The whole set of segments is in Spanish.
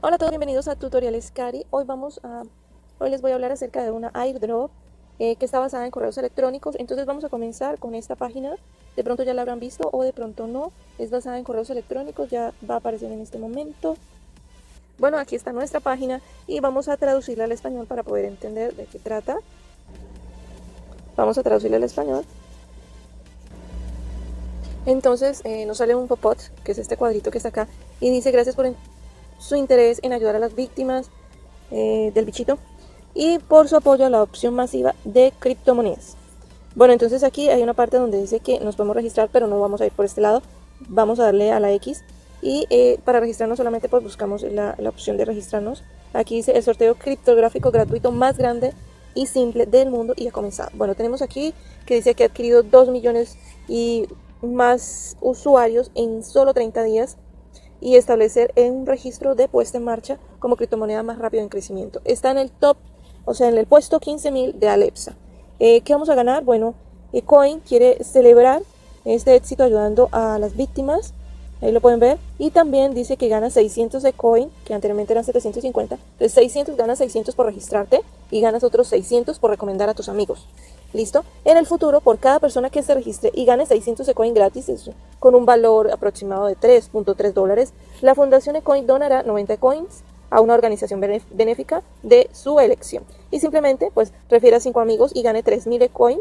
Hola a todos, bienvenidos a Tutoriales Cari. Hoy les voy a hablar acerca de una airdrop que está basada en correos electrónicos. Entonces vamos a comenzar con esta página. De pronto ya la habrán visto o de pronto no. Es basada en correos electrónicos, ya va a aparecer en este momento. Bueno, aquí está nuestra página y vamos a traducirla al español para poder entender de qué trata. Vamos a traducirla al español. Entonces nos sale un pop-up, que es este cuadrito que está acá, y dice gracias por su interés en ayudar a las víctimas del bichito y por su apoyo a la adopción masiva de criptomonedas. Bueno, entonces aquí hay una parte donde dice que nos podemos registrar, pero no vamos a ir por este lado. Vamos a darle a la X y para registrarnos solamente pues buscamos la opción de registrarnos. Aquí dice el sorteo criptográfico gratuito más grande y simple del mundo y ha comenzado. Bueno, tenemos aquí que dice que ha adquirido 2 millones y más usuarios en solo 30 días y establecer un registro de puesta en marcha como criptomoneda más rápido en crecimiento. Está en el top, o sea, en el puesto 15.000 de Alexa. ¿Qué vamos a ganar? Bueno, Coin quiere celebrar este éxito ayudando a las víctimas. Ahí lo pueden ver. Y también dice que gana 600 de Coin, que anteriormente eran 750. Entonces 600, ganas 600 por registrarte y ganas otros 600 por recomendar a tus amigos. ¿Listo? En el futuro, por cada persona que se registre y gane 600 Ecoin gratis, con un valor aproximado de $3.3, la Fundación Ecoin donará 90 coins a una organización benéfica de su elección. Y simplemente, pues, refiere a 5 amigos y gane 3.000 Ecoin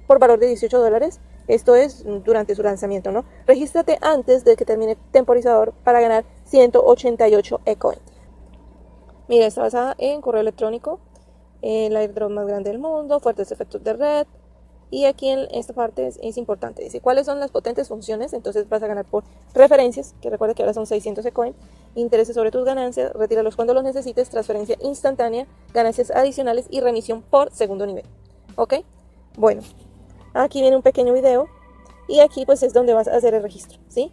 por valor de $18. Esto es durante su lanzamiento, ¿no? Regístrate antes de que termine el temporizador para ganar 188 Ecoin. Mira, está basada en correo electrónico. La airdrop más grande del mundo, fuertes efectos de red. Y aquí en esta parte es importante, dice cuáles son las potentes funciones. Entonces vas a ganar por referencias, que recuerda que ahora son 600 Ecoin, intereses sobre tus ganancias, retíralos cuando los necesites, transferencia instantánea, ganancias adicionales y remisión por segundo nivel. ¿Ok? Bueno, aquí viene un pequeño video y aquí pues es donde vas a hacer el registro, ¿sí?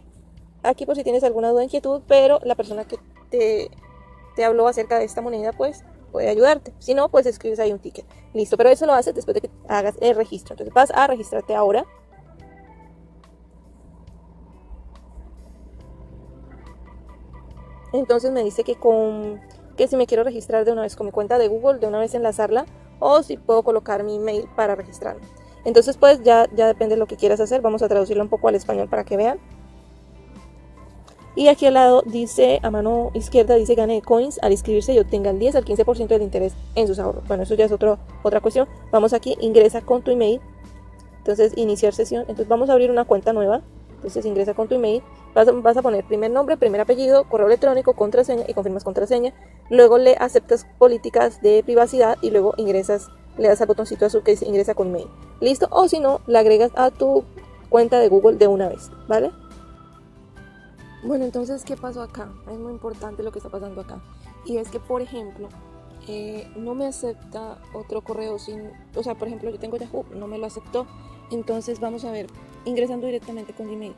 Aquí por si tienes alguna duda o inquietud, pero la persona que te habló acerca de esta moneda pues puede ayudarte. Si no, pues escribes ahí un ticket. Listo, pero eso lo haces después de que hagas el registro. Entonces vas a registrarte ahora. Entonces me dice que si me quiero registrar de una vez con mi cuenta de Google, de una vez enlazarla, o si puedo colocar mi email para registrarme. Entonces pues ya depende de lo que quieras hacer. Vamos a traducirlo un poco al español para que vean. Y aquí al lado dice, a mano izquierda dice gane coins al inscribirse y obtengan 10 al 15% del interés en sus ahorros. Bueno, eso ya es otra cuestión. Vamos aquí, ingresa con tu email. Entonces, iniciar sesión. Entonces vamos a abrir una cuenta nueva. Entonces ingresa con tu email. Vas a poner primer nombre, primer apellido, correo electrónico, contraseña y confirmas contraseña. Luego le aceptas políticas de privacidad y luego ingresas, le das al botoncito azul que dice ingresa con email. ¿Listo? O si no, la agregas a tu cuenta de Google de una vez, ¿vale? Bueno, entonces, ¿qué pasó acá? Es muy importante lo que está pasando acá. Y es que, por ejemplo, no me acepta otro correo o sea, por ejemplo, yo tengo Yahoo, no me lo aceptó. Entonces, vamos a ver, ingresando directamente con Gmail.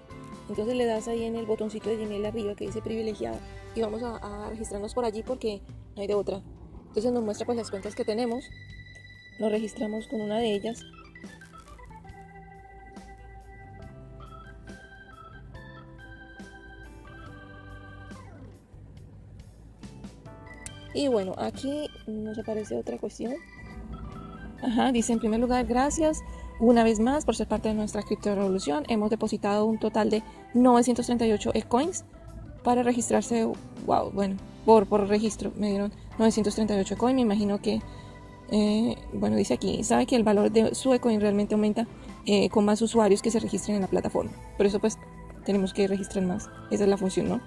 Entonces le das ahí en el botoncito de Gmail arriba que dice privilegiado y vamos a registrarnos por allí porque no hay de otra. Entonces nos muestra pues las cuentas que tenemos. Nos registramos con una de ellas. Y bueno, aquí nos aparece otra cuestión. Ajá, dice en primer lugar, gracias una vez más por ser parte de nuestra cripto revolución. Hemos depositado un total de 938 Ecoins para registrarse. Wow, bueno, por registro me dieron 938 Ecoins. Me imagino que, bueno, dice aquí, sabe que el valor de su Ecoin realmente aumenta con más usuarios que se registren en la plataforma. Por eso pues tenemos que registrar más. Esa es la función, ¿no?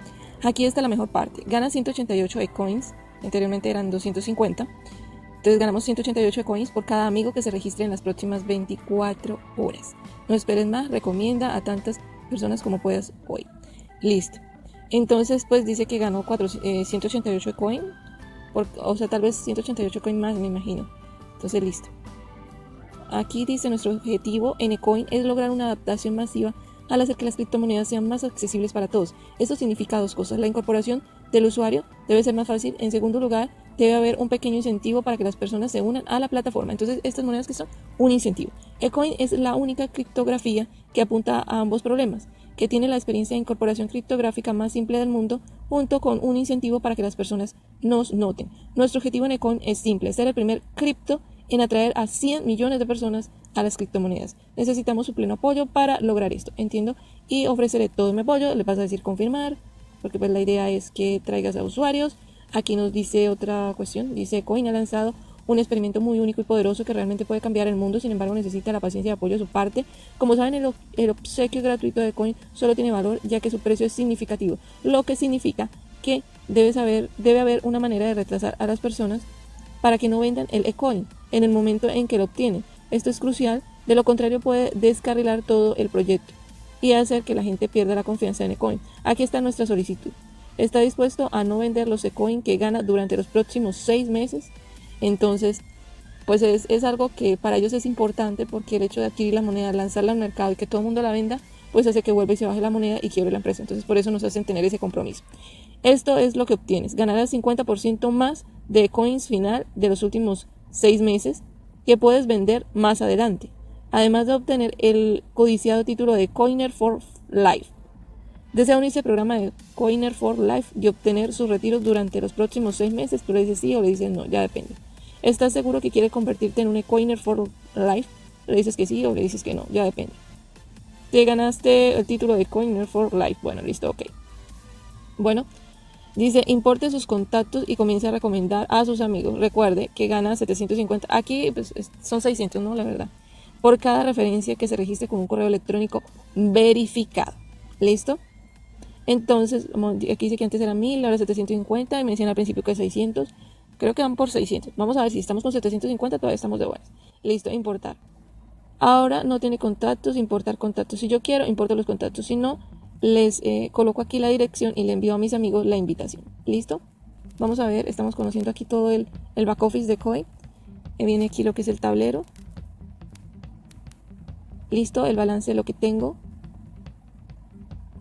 Aquí está la mejor parte. Gana 188 Ecoins. Anteriormente eran 250. Entonces ganamos 188 coins por cada amigo que se registre en las próximas 24 horas. No esperes más, recomienda a tantas personas como puedas hoy. Listo. Entonces pues dice que ganó 188 coins. O sea, tal vez 188 coins más, me imagino. Entonces listo. Aquí dice nuestro objetivo en Ecoin es lograr una adaptación masiva al hacer que las criptomonedas sean más accesibles para todos. Esto significa dos cosas. La incorporación del usuario debe ser más fácil. En segundo lugar, debe haber un pequeño incentivo para que las personas se unan a la plataforma. Entonces, estas monedas que son un incentivo. Ecoin es la única criptografía que apunta a ambos problemas. que tiene la experiencia de incorporación criptográfica más simple del mundo, junto con un incentivo para que las personas nos noten. Nuestro objetivo en Ecoin es simple, ser el primer cripto en atraer a 100 millones de personas a las criptomonedas. Necesitamos su pleno apoyo para lograr esto, entiendo, y ofreceré todo mi apoyo. Le vas a decir confirmar, porque pues la idea es que traigas a usuarios. Aquí nos dice otra cuestión, dice Ecoin ha lanzado un experimento muy único y poderoso que realmente puede cambiar el mundo, sin embargo necesita la paciencia y apoyo de su parte. Como saben, el obsequio gratuito de Ecoin solo tiene valor ya que su precio es significativo, lo que significa que debe haber una manera de retrasar a las personas para que no vendan el Ecoin en el momento en que lo obtienen. Esto es crucial, de lo contrario puede descarrilar todo el proyecto y hacer que la gente pierda la confianza en Ecoin. Aquí está nuestra solicitud. Está dispuesto a no vender los Ecoin que gana durante los próximos 6 meses. Entonces, pues es algo que para ellos es importante, porque el hecho de adquirir la moneda, lanzarla al mercado y que todo el mundo la venda, pues hace que vuelva y se baje la moneda y quiebre la empresa. Entonces, por eso nos hacen tener ese compromiso. Esto es lo que obtienes. Ganarás 50% más de coins final de los últimos 6 meses que puedes vender más adelante, además de obtener el codiciado título de Coiner for Life. Desea unirse al programa de Coiner for Life y obtener sus retiros durante los próximos 6 meses. Tú le dices sí o le dices no, ya depende. ¿Estás seguro que quieres convertirte en un Coiner for Life? Le dices que sí o le dices que no, ya depende. Te ganaste el título de Coiner for Life. Bueno, listo, ok. Bueno, dice importe sus contactos y comience a recomendar a sus amigos. Recuerde que gana 750. Aquí pues, son 600, ¿no? La verdad. Por cada referencia que se registre con un correo electrónico verificado. ¿Listo? Entonces, aquí dice que antes era 1000, ahora 750, y me decían al principio que 600. Creo que van por 600. Vamos a ver si estamos con 750, todavía estamos de buenas. Listo, importar. Ahora no tiene contactos, importar contactos. Si yo quiero, importo los contactos. Si no, les coloco aquí la dirección y le envío a mis amigos la invitación. ¿Listo? Vamos a ver, estamos conociendo aquí todo el back office de Coin. Viene aquí lo que es el tablero. Listo, el balance de lo que tengo.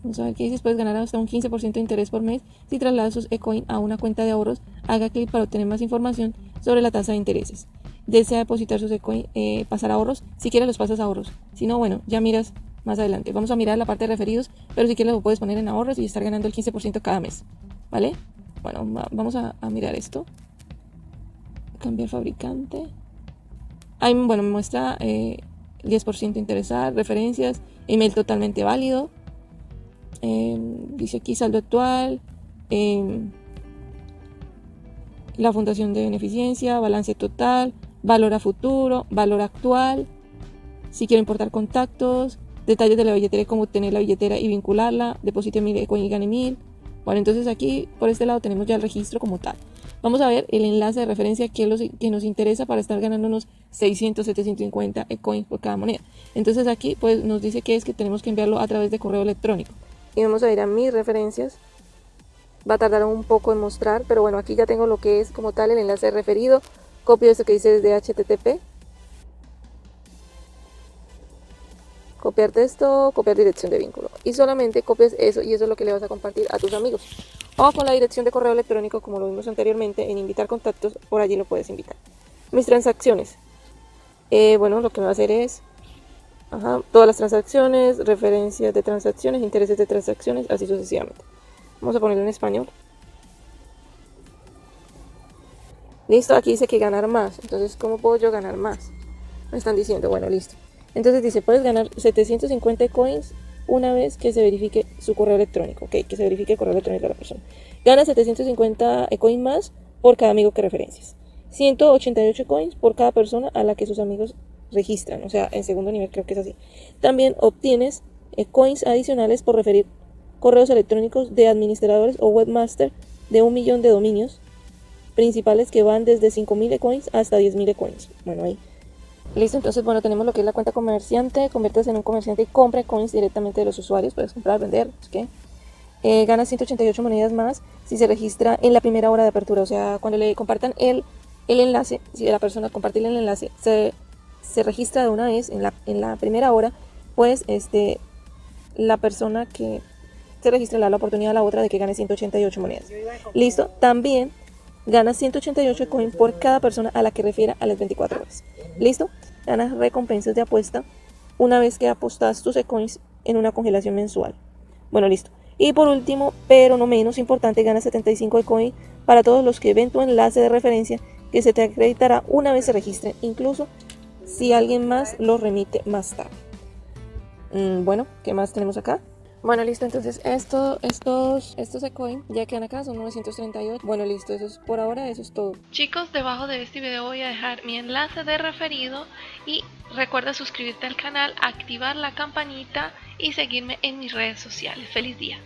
Vamos a ver qué dices. Puedes ganar hasta un 15% de interés por mes si trasladas sus Ecoin a una cuenta de ahorros. Haga clic para obtener más información sobre la tasa de intereses. Desea depositar sus Ecoin, pasar a ahorros. Si quieres los pasas a ahorros. Si no, bueno, ya miras más adelante. Vamos a mirar la parte de referidos, pero si quieres lo puedes poner en ahorros y estar ganando el 15% cada mes. ¿Vale? Bueno, vamos a mirar esto. Cambiar fabricante. Ahí, bueno, me muestra 10% interesar, referencias, email totalmente válido. Dice aquí saldo actual, la fundación de beneficencia, balance total, valor a futuro, valor actual, si quiero importar contactos, detalles de la billetera y cómo obtener la billetera y vincularla, deposite 1000 Ecoin y gane 1000. Bueno, entonces aquí por este lado tenemos ya el registro como tal. Vamos a ver el enlace de referencia que nos interesa para estar ganándonos 600, 750 Ecoins por cada moneda. Entonces aquí pues nos dice que tenemos que enviarlo a través de correo electrónico. Y vamos a ir a mis referencias. Va a tardar un poco en mostrar, pero bueno, aquí ya tengo lo que es como tal el enlace referido. Copio esto que dice desde HTTP. Copiar texto, copiar dirección de vínculo. Y solamente copias eso y eso es lo que le vas a compartir a tus amigos. O con la dirección de correo electrónico, como lo vimos anteriormente, en invitar contactos, por allí lo puedes invitar. Mis transacciones. Bueno, lo que me va a hacer es todas las transacciones, referencias de transacciones, intereses de transacciones, así sucesivamente. Vamos a ponerlo en español. Listo, aquí dice que ganar más. Entonces, ¿cómo puedo yo ganar más? Me están diciendo, bueno, listo. Entonces dice, puedes ganar 750 coins una vez que se verifique su correo electrónico. Ok, que se verifique el correo electrónico de la persona. Gana 750 coins más por cada amigo que referencias. 188 coins por cada persona a la que sus amigos registran. O sea, en segundo nivel creo que es así. También obtienes coins adicionales por referir correos electrónicos de administradores o webmaster de 1 millón de dominios principales que van desde 5000 coins hasta 10.000 coins. Bueno, ahí. Listo, entonces bueno, tenemos lo que es la cuenta comerciante. Conviertes en un comerciante y compra coins directamente de los usuarios. Puedes comprar, vender, ¿qué? Gana 188 monedas más si se registra en la primera hora de apertura. O sea, cuando le compartan el enlace, si la persona comparte el enlace, se registra de una vez en la primera hora, pues la persona que se registra le da la oportunidad a la otra de que gane 188 monedas. Listo, también gana 188 coins por cada persona a la que refiera a las 24 horas. Listo, ganas recompensas de apuesta una vez que apostas tus coins en una congelación mensual. Bueno, listo. Y por último, pero no menos importante, gana 75 de coin para todos los que ven tu enlace de referencia, que se te acreditará una vez se registren, incluso si alguien más lo remite más tarde. Bueno, ¿qué más tenemos acá? Bueno, listo, entonces estos ecoin ya quedan acá, son 938. Bueno, listo, eso es por ahora, eso es todo. Chicos, debajo de este video voy a dejar mi enlace de referido y recuerda suscribirte al canal, activar la campanita y seguirme en mis redes sociales. ¡Feliz día!